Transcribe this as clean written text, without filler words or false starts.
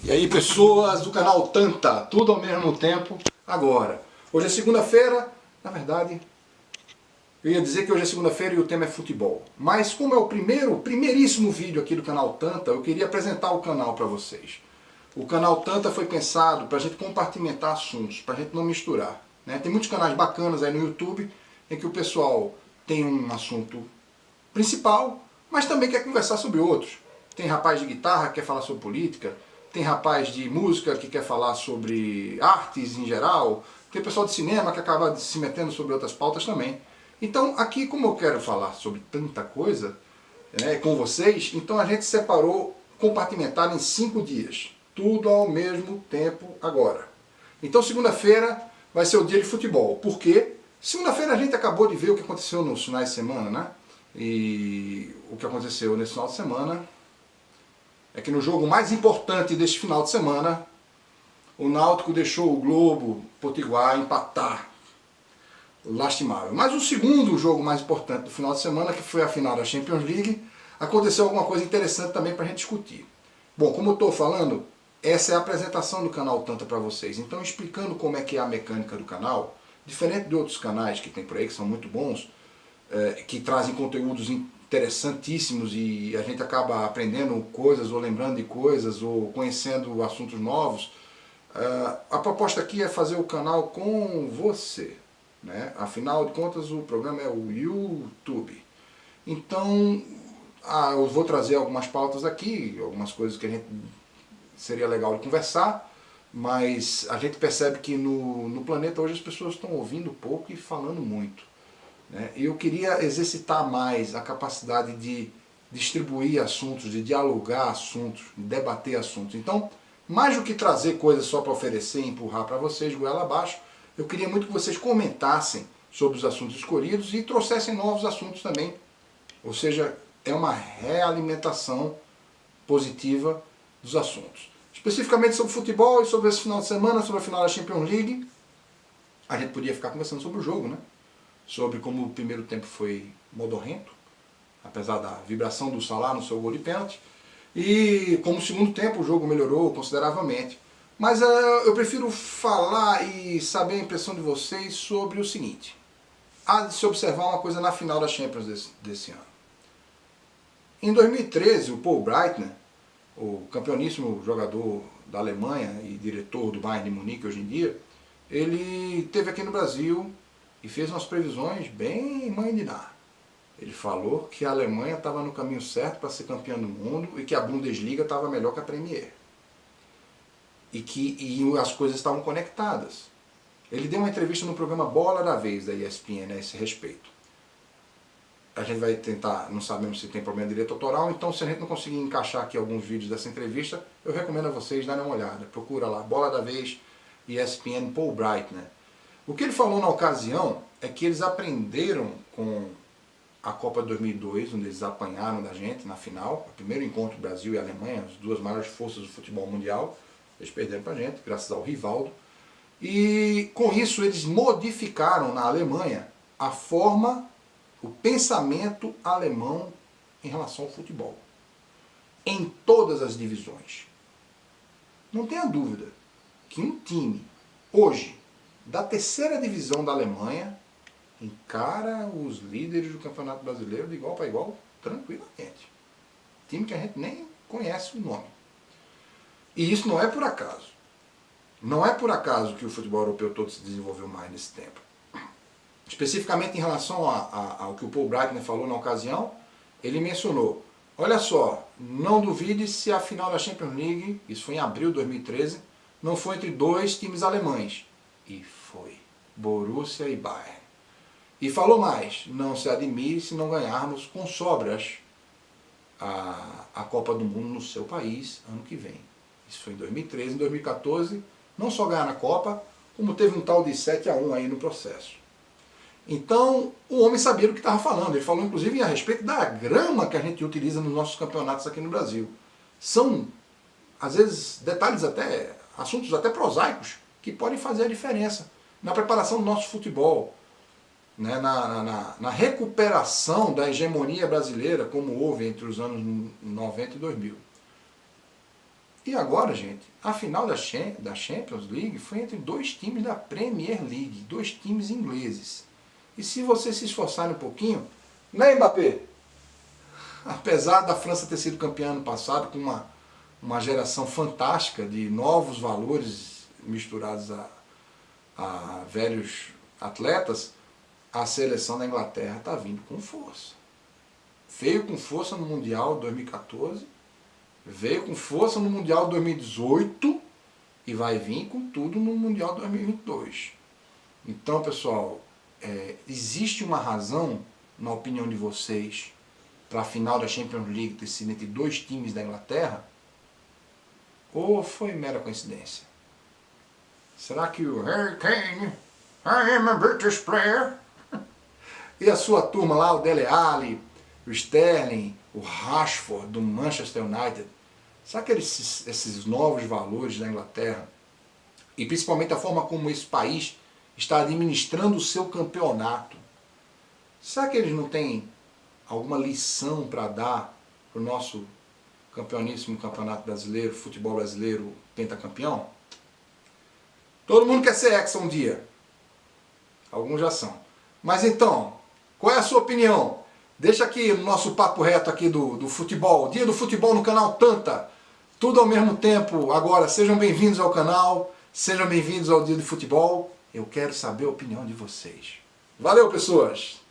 E aí, pessoas do canal Tanta, tudo ao mesmo tempo, agora. Hoje é segunda-feira, na verdade, eu ia dizer que hoje é segunda-feira e o tema é futebol. Mas como é o primeiríssimo vídeo aqui do canal Tanta, eu queria apresentar o canal para vocês. O canal Tanta foi pensado para a gente compartimentar assuntos, para a gente não misturar, né? Tem muitos canais bacanas aí no YouTube, em que o pessoal tem um assunto principal, mas também quer conversar sobre outros. Tem rapaz de guitarra que quer falar sobre política, tem rapaz de música que quer falar sobre artes em geral, tem pessoal de cinema que acaba se metendo sobre outras pautas também. Então aqui, como eu quero falar sobre tanta coisa, né, com vocês, então a gente separou, compartimentado em 5 dias. Tudo ao mesmo tempo agora. Então segunda-feira vai ser o dia de futebol. Por quê? Segunda-feira a gente acabou de ver o que aconteceu nos finais de semana, né? E o que aconteceu nesse final de semana é que no jogo mais importante deste final de semana, o Náutico deixou o Globo Potiguar empatar. Lastimável. Mas o segundo jogo mais importante do final de semana, que foi a final da Champions League, aconteceu alguma coisa interessante também para a gente discutir. Bom, como eu estou falando, essa é a apresentação do canal Tanta para vocês. Então, explicando como é que é a mecânica do canal, diferente de outros canais que tem por aí, que são muito bons, que trazem conteúdos interessantíssimos e a gente acaba aprendendo coisas, ou lembrando de coisas, ou conhecendo assuntos novos. A proposta aqui é fazer o canal com você, né? Afinal de contas, o programa é o YouTube. Então, eu vou trazer algumas pautas aqui, algumas coisas que a gente seria legal de conversar, mas a gente percebe que no planeta hoje as pessoas estão ouvindo pouco e falando muito. Eu queria exercitar mais a capacidade de distribuir assuntos, de dialogar assuntos, de debater assuntos. Então, mais do que trazer coisas só para oferecer e empurrar para vocês, goela abaixo, eu queria muito que vocês comentassem sobre os assuntos escolhidos e trouxessem novos assuntos também. Ou seja, é uma realimentação positiva dos assuntos. Especificamente sobre futebol e sobre esse final de semana, sobre a final da Champions League, a gente podia ficar conversando sobre o jogo, né? Sobre como o primeiro tempo foi modorrento, apesar da vibração do Salah no seu gol de pênalti, e como o segundo tempo o jogo melhorou consideravelmente. Mas eu prefiro falar e saber a impressão de vocês sobre o seguinte. Há de se observar uma coisa na final da Champions desse ano. Em 2013, o Paul Breitner, o campeoníssimo jogador da Alemanha e diretor do Bayern de Munique hoje em dia, ele esteve aqui no Brasil e fez umas previsões bem mãe de Ná. Ele falou que a Alemanha estava no caminho certo para ser campeã do mundo e que a Bundesliga estava melhor que a Premier. E que as coisas estavam conectadas. Ele deu uma entrevista no programa Bola da Vez, da ESPN, a esse respeito. A gente vai tentar, não sabemos se tem problema de direito autoral, então se a gente não conseguir encaixar aqui alguns vídeos dessa entrevista, eu recomendo a vocês darem uma olhada. Procura lá, Bola da Vez, ESPN, Paul Breitner. O que ele falou na ocasião é que eles aprenderam com a Copa de 2002, onde eles apanharam da gente na final, o primeiro encontro Brasil e Alemanha, as duas maiores forças do futebol mundial, eles perderam pra gente, graças ao Rivaldo, e com isso eles modificaram na Alemanha a forma, o pensamento alemão em relação ao futebol, em todas as divisões. Não tenha dúvida que um time, hoje, da terceira divisão da Alemanha, encara os líderes do Campeonato Brasileiro de igual para igual, tranquilamente. Time que a gente nem conhece o nome. E isso não é por acaso. Não é por acaso que o futebol europeu todo se desenvolveu mais nesse tempo. Especificamente em relação ao que o Paul Breitner falou na ocasião, ele mencionou, olha só, não duvide se a final da Champions League, isso foi em abril de 2013, não foi entre dois times alemães. E foi. Borussia e Bayern. E falou mais, não se admire se não ganharmos com sobras a Copa do Mundo no seu país ano que vem. Isso foi em 2013, em 2014, não só ganhar na Copa, como teve um tal de 7-1 aí no processo. Então, o homem sabia do que estava falando. Ele falou inclusive a respeito da grama que a gente utiliza nos nossos campeonatos aqui no Brasil. São, às vezes, detalhes até, assuntos até prosaicos, que podem fazer a diferença na preparação do nosso futebol, né, na recuperação da hegemonia brasileira, como houve entre os anos 90 e 2000. E agora, gente, a final da Champions League foi entre dois times da Premier League, dois times ingleses. E se vocês se esforçarem um pouquinho, né, Mbappé? Apesar da França ter sido campeã ano passado com uma geração fantástica de novos valores misturados a velhos atletas, a seleção da Inglaterra está vindo com força. Veio com força no Mundial 2014, veio com força no Mundial 2018 e vai vir com tudo no Mundial 2022. Então, pessoal, existe uma razão, na opinião de vocês, para a final da Champions League ter sido entre dois times da Inglaterra? Ou foi mera coincidência? Será que o Harry Kane, I am a British player, e a sua turma lá, o Dele Alli, o Sterling, o Rashford do Manchester United, será que esses novos valores da Inglaterra, e principalmente a forma como esse país está administrando o seu campeonato, será que eles não têm alguma lição para dar para o nosso campeoníssimo campeonato brasileiro, futebol brasileiro pentacampeão? Todo mundo quer ser hexa um dia. Alguns já são. Mas então, qual é a sua opinião? Deixa aqui no nosso papo reto aqui do futebol, dia do futebol no canal Tanta. Tudo ao mesmo tempo. Agora, sejam bem-vindos ao canal, sejam bem-vindos ao dia do futebol. Eu quero saber a opinião de vocês. Valeu, pessoas!